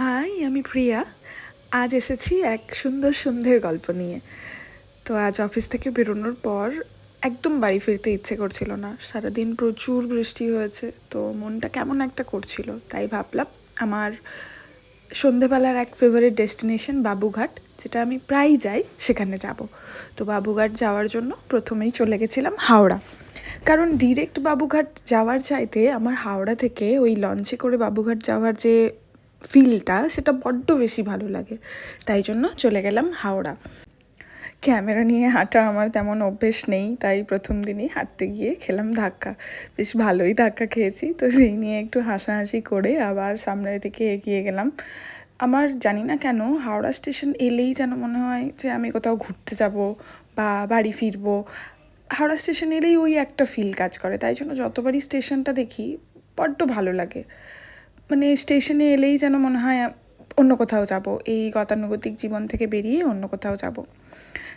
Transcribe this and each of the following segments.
High, আমি প্রিয়া। আজ এসেছি এক সুন্দর সন্ধ্যের গল্প নিয়ে। তো আজ অফিস থেকে বেরোনোর পর একদম বাড়ি ফিরতে ইচ্ছে করছিল না। সারাদিন প্রচুর বৃষ্টি হয়েছে, তো মনটা কেমন একটা করছিল। তাই ভাবলাম আমার সন্ধেবেলার এক ফেভারিট ডেস্টিনেশন বাবুঘাট, যেটা আমি প্রায়ই যাই, সেখানে যাব। তো বাবুঘাট যাওয়ার জন্য প্রথমেই চলে গেছিলাম হাওড়া। কারণ ডিরেক্ট বাবুঘাট যাওয়ার চাইতে আমার হাওড়া থেকে ওই লঞ্চে করে বাবুঘাট যাওয়ার যে ফিলটা, সেটা বড্ড বেশি ভালো লাগে। তাই জন্য চলে গেলাম হাওড়া। ক্যামেরা নিয়ে হাঁটা আমার তেমন অভ্যেস নেই, তাই প্রথম দিনই হাঁটতে গিয়ে খেলাম ধাক্কা। বেশ ভালোই ধাক্কা খেয়েছি, তো সেই নিয়ে একটু হাসাহাসি করে আবার সামনের দিকে এগিয়ে গেলাম। আমার জানি না কেন হাওড়া স্টেশন এলেই যেন মনে হয় যে আমি কোথাও ঘুরতে যাব বা বাড়ি ফিরবো। হাওড়া স্টেশন এলেই ওই একটা ফিল কাজ করে, তাই জন্য যতবারই স্টেশনটা দেখি বড্ড ভালো লাগে। মানে স্টেশনে এলেই যেন মনে হয় অন্য কোথাও যাব, এই গতানুগতিক জীবন থেকে বেরিয়ে অন্য কোথাও যাব।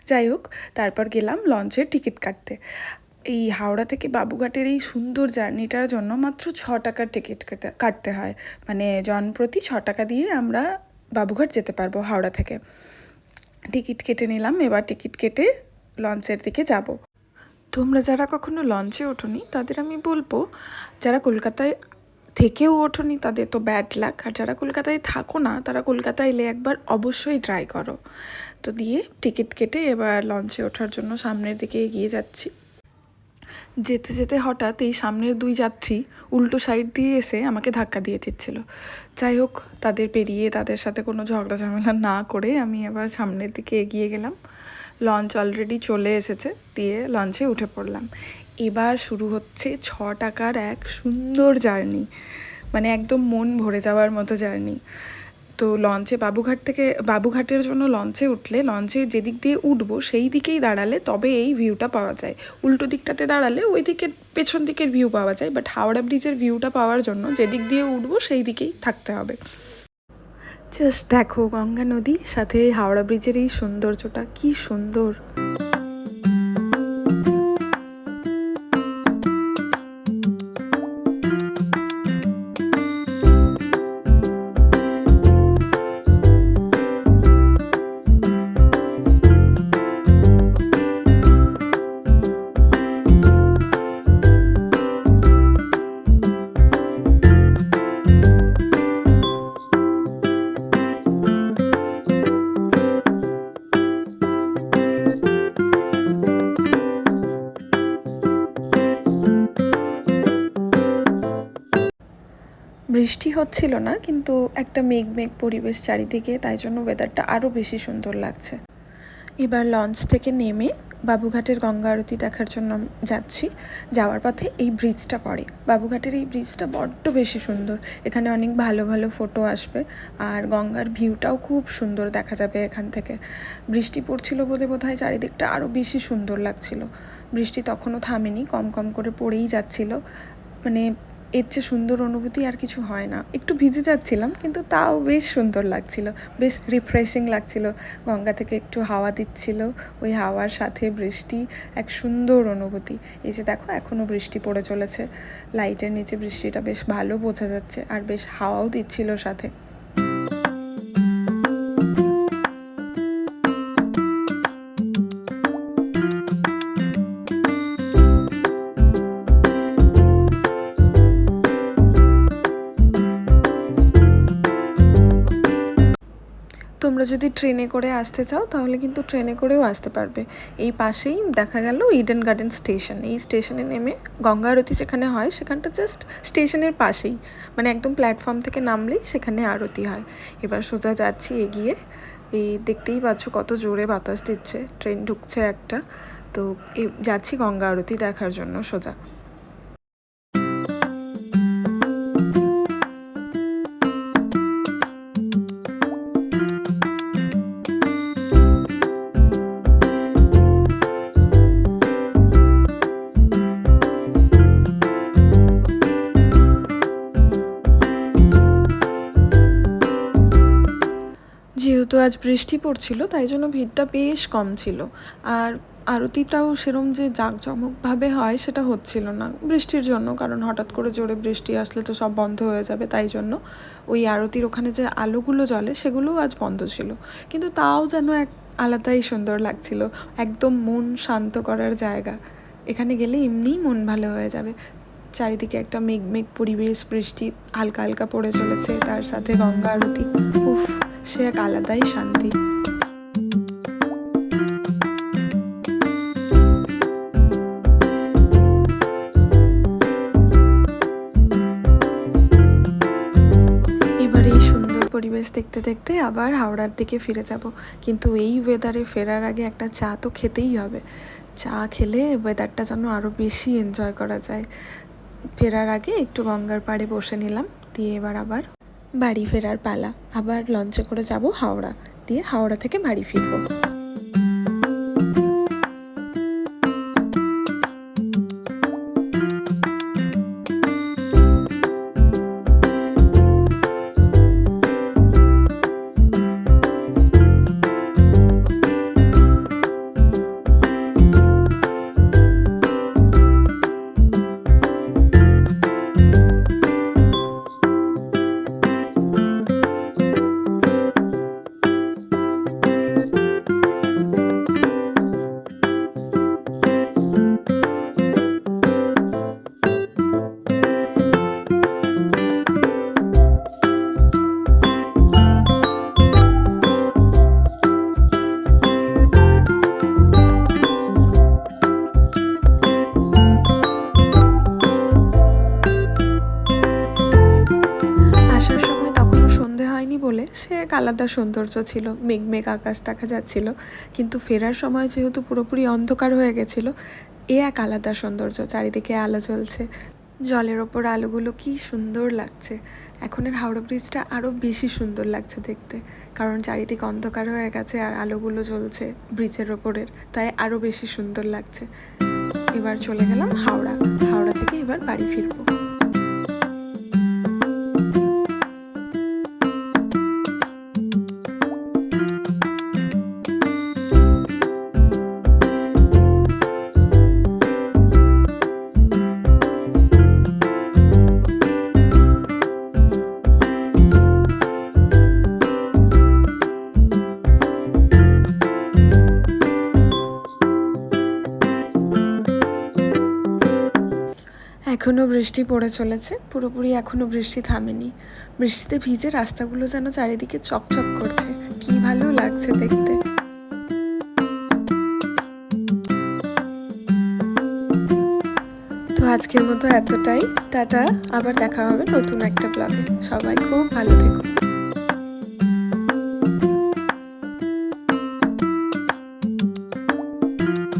যাই হোক, তারপর গেলাম লঞ্চের টিকিট কাটতে। এই হাওড়া থেকে বাবুঘাটের এই সুন্দর জার্নিটার জন্য মাত্র 6 টাকার টিকিট কাটতে হয়। মানে জনপ্রতি 6 টাকা দিয়ে আমরা বাবুঘাট যেতে পারবো হাওড়া থেকে। টিকিট কেটে নিলাম, এবার টিকিট কেটে লঞ্চের দিকে যাব। তোমরা যারা কখনো লঞ্চে ওঠোনি তাদের আমি বলবো, যারা কলকাতায় থেকেও ওঠোনি তাদের তো ব্যাড লাক, আর যারা কলকাতায় থাকো না তারা কলকাতায় এলে একবার অবশ্যই ট্রাই করো। তো দিয়ে টিকিট কেটে এবার লঞ্চে ওঠার জন্য সামনের দিকে এগিয়ে যাচ্ছি। যেতে যেতে হঠাৎ এই সামনের 2 যাত্রী উল্টো সাইড দিয়ে এসে আমাকে ধাক্কা দিয়ে দিচ্ছিল। যাই হোক, তাদের পেরিয়ে তাদের সাথে কোনো ঝগড়া ঝামেলা না করে আমি এবার সামনের দিকে এগিয়ে গেলাম। লঞ্চ অলরেডি চলে এসেছে, দিয়ে লঞ্চে উঠে পড়লাম। এবার শুরু হচ্ছে 6 টাকার এক সুন্দর জার্নি, মানে একদম মন ভরে যাওয়ার মতো জার্নি। তো লঞ্চে বাবুঘাটের জন্য লঞ্চে উঠলে লঞ্চে যেদিক দিয়ে উঠবো সেই দিকেই দাঁড়ালে তবে এই ভিউটা পাওয়া যায়। উল্টো দিকটাতে দাঁড়ালে ওই দিকের পেছন দিকের ভিউ পাওয়া যায়, বাট হাওড়া ব্রিজের ভিউটা পাওয়ার জন্য যেদিক দিয়ে উঠবো সেই দিকেই থাকতে হবে। জাস্ট দেখো, গঙ্গা নদী সাথে হাওড়া ব্রিজের এই সৌন্দর্যটা কি সুন্দর। বৃষ্টি হচ্ছিল না, কিন্তু একটা মেঘ মেঘ পরিবেশ চারিদিকে, তাই জন্য ওয়েদারটা আরও বেশি সুন্দর লাগছে। এবার লঞ্চ থেকে নেমে বাবুঘাটের গঙ্গা আরতি দেখার জন্য যাচ্ছি। যাওয়ার পথে এই ব্রিজটা পড়ে, বাবুঘাটের এই ব্রিজটা বড্ড বেশি সুন্দর। এখানে অনেক ভালো ভালো ফটো আসবে, আর গঙ্গার ভিউটাও খুব সুন্দর দেখা যাবে এখান থেকে। বৃষ্টি পড়ছিল বলে বোধহয় চারিদিকটা আরও বেশি সুন্দর লাগছিল। বৃষ্টি তখনও থামেনি, কম কম করে পড়েই যাচ্ছিল। মানে এর চেয়ে সুন্দর অনুভূতি আর কিছু হয় না। একটু ভিজে যাচ্ছিলাম, কিন্তু তাও বেশ সুন্দর লাগছিল, বেশ রিফ্রেশিং লাগছিল। গঙ্গা থেকে একটু হাওয়া দিচ্ছিল, ওই হাওয়ার সাথে বৃষ্টি, এক সুন্দর অনুভূতি। এই যে দেখো, এখনও বৃষ্টি পড়ে চলেছে, লাইটের নিচে বৃষ্টিটা বেশ ভালো বোঝা যাচ্ছে, আর বেশ হাওয়াও দিচ্ছিল সাথে। তোমরা যদি ট্রেনে করে আসতে চাও তাহলে কিন্তু ট্রেনে করেও আসতে পারবে। এই পাশেই দেখা গেল ইডেন গার্ডেন স্টেশন। এই স্টেশনে নেমে গঙ্গা আরতি যেখানে হয় সেখানটা জাস্ট স্টেশনের পাশেই, মানে একদম প্ল্যাটফর্ম থেকে নামলেই সেখানে আরতি হয়। এবার সোজা যাচ্ছি এগিয়ে। এই দেখতেই পাচ্ছ কত জোরে বাতাস দিচ্ছে, ট্রেন ঢুকছে একটা। তো যাচ্ছি গঙ্গা আরতি দেখার জন্য সোজা। যেহেতু আজ বৃষ্টি পড়ছিল তাই জন্য ভিড়টা বেশ কম ছিল, আর আরতিটাও সেরম যে জাঁকজমকভাবে হয় সেটা হচ্ছিল না বৃষ্টির জন্য, কারণ হঠাৎ করে জোরে বৃষ্টি আসলে তো সব বন্ধ হয়ে যাবে, তাই জন্য ওই আরতির ওখানে যে আলোগুলো জ্বলে সেগুলোও আজ বন্ধ ছিল। কিন্তু তাও যেন এক আলাদাই সুন্দর লাগছিল, একদম মন শান্ত করার জায়গা। এখানে গেলে এমনিই মন ভালো হয়ে যাবে। চারিদিকে একটা মেঘ পরিবেশ, বৃষ্টি হালকা হালকা পড়ে চলেছে, তার সাথে গঙ্গা আরতি, উফ, সে এক আলাদাই শান্তি। এবার এই সুন্দর পরিবেশ দেখতে দেখতে আবার হাওড়ার দিকে ফিরে যাব, কিন্তু এই ওয়েদারে ফেরার আগে একটা চা তো খেতেই হবে। চা খেলে ওয়েদারটা যেন আরও বেশি এনজয় করা যায়। ফেরার আগে একটু গঙ্গার পাড়ে বসে নিলাম, দিয়ে এবার আবার বাড়ি ফেরার পালা। আবার লঞ্চে করে যাব হাওড়া, দিয়ে হাওড়া থেকে বাড়ি ফিরবো। আসার সময় তখনও সন্ধে হয়নি বলে সে এক আলাদা সৌন্দর্য ছিল, মেঘ আকাশ দেখা যাচ্ছিল। কিন্তু ফেরার সময় যেহেতু পুরোপুরি অন্ধকার হয়ে গেছিলো, এ এক আলাদা সৌন্দর্য, চারিদিকে আলো জ্বলছে, জলের ওপর আলোগুলো কি সুন্দর লাগছে। এখনের হাওড়া ব্রিজটা আরও বেশি সুন্দর লাগছে দেখতে, কারণ চারিদিকে অন্ধকার হয়ে গেছে আর আলোগুলো জ্বলছে ব্রিজের ওপরের, তাই আরও বেশি সুন্দর লাগছে। এবার চলে গেলাম হাওড়া, হাওড়া থেকে এবার বাড়ি ফিরবো। এখনও বৃষ্টি পড়ে চলেছে, পুরোপুরি এখনও বৃষ্টি থামেনি। বৃষ্টিতে ভিজে রাস্তাগুলো যেন চারিদিকে চকচক করছে, কি ভালো লাগছে দেখতে। তো আজকের মতো এতটাই, টাটা, আবার দেখা হবে নতুন একটা ব্লগে। সবাই খুব ভালো থেকো।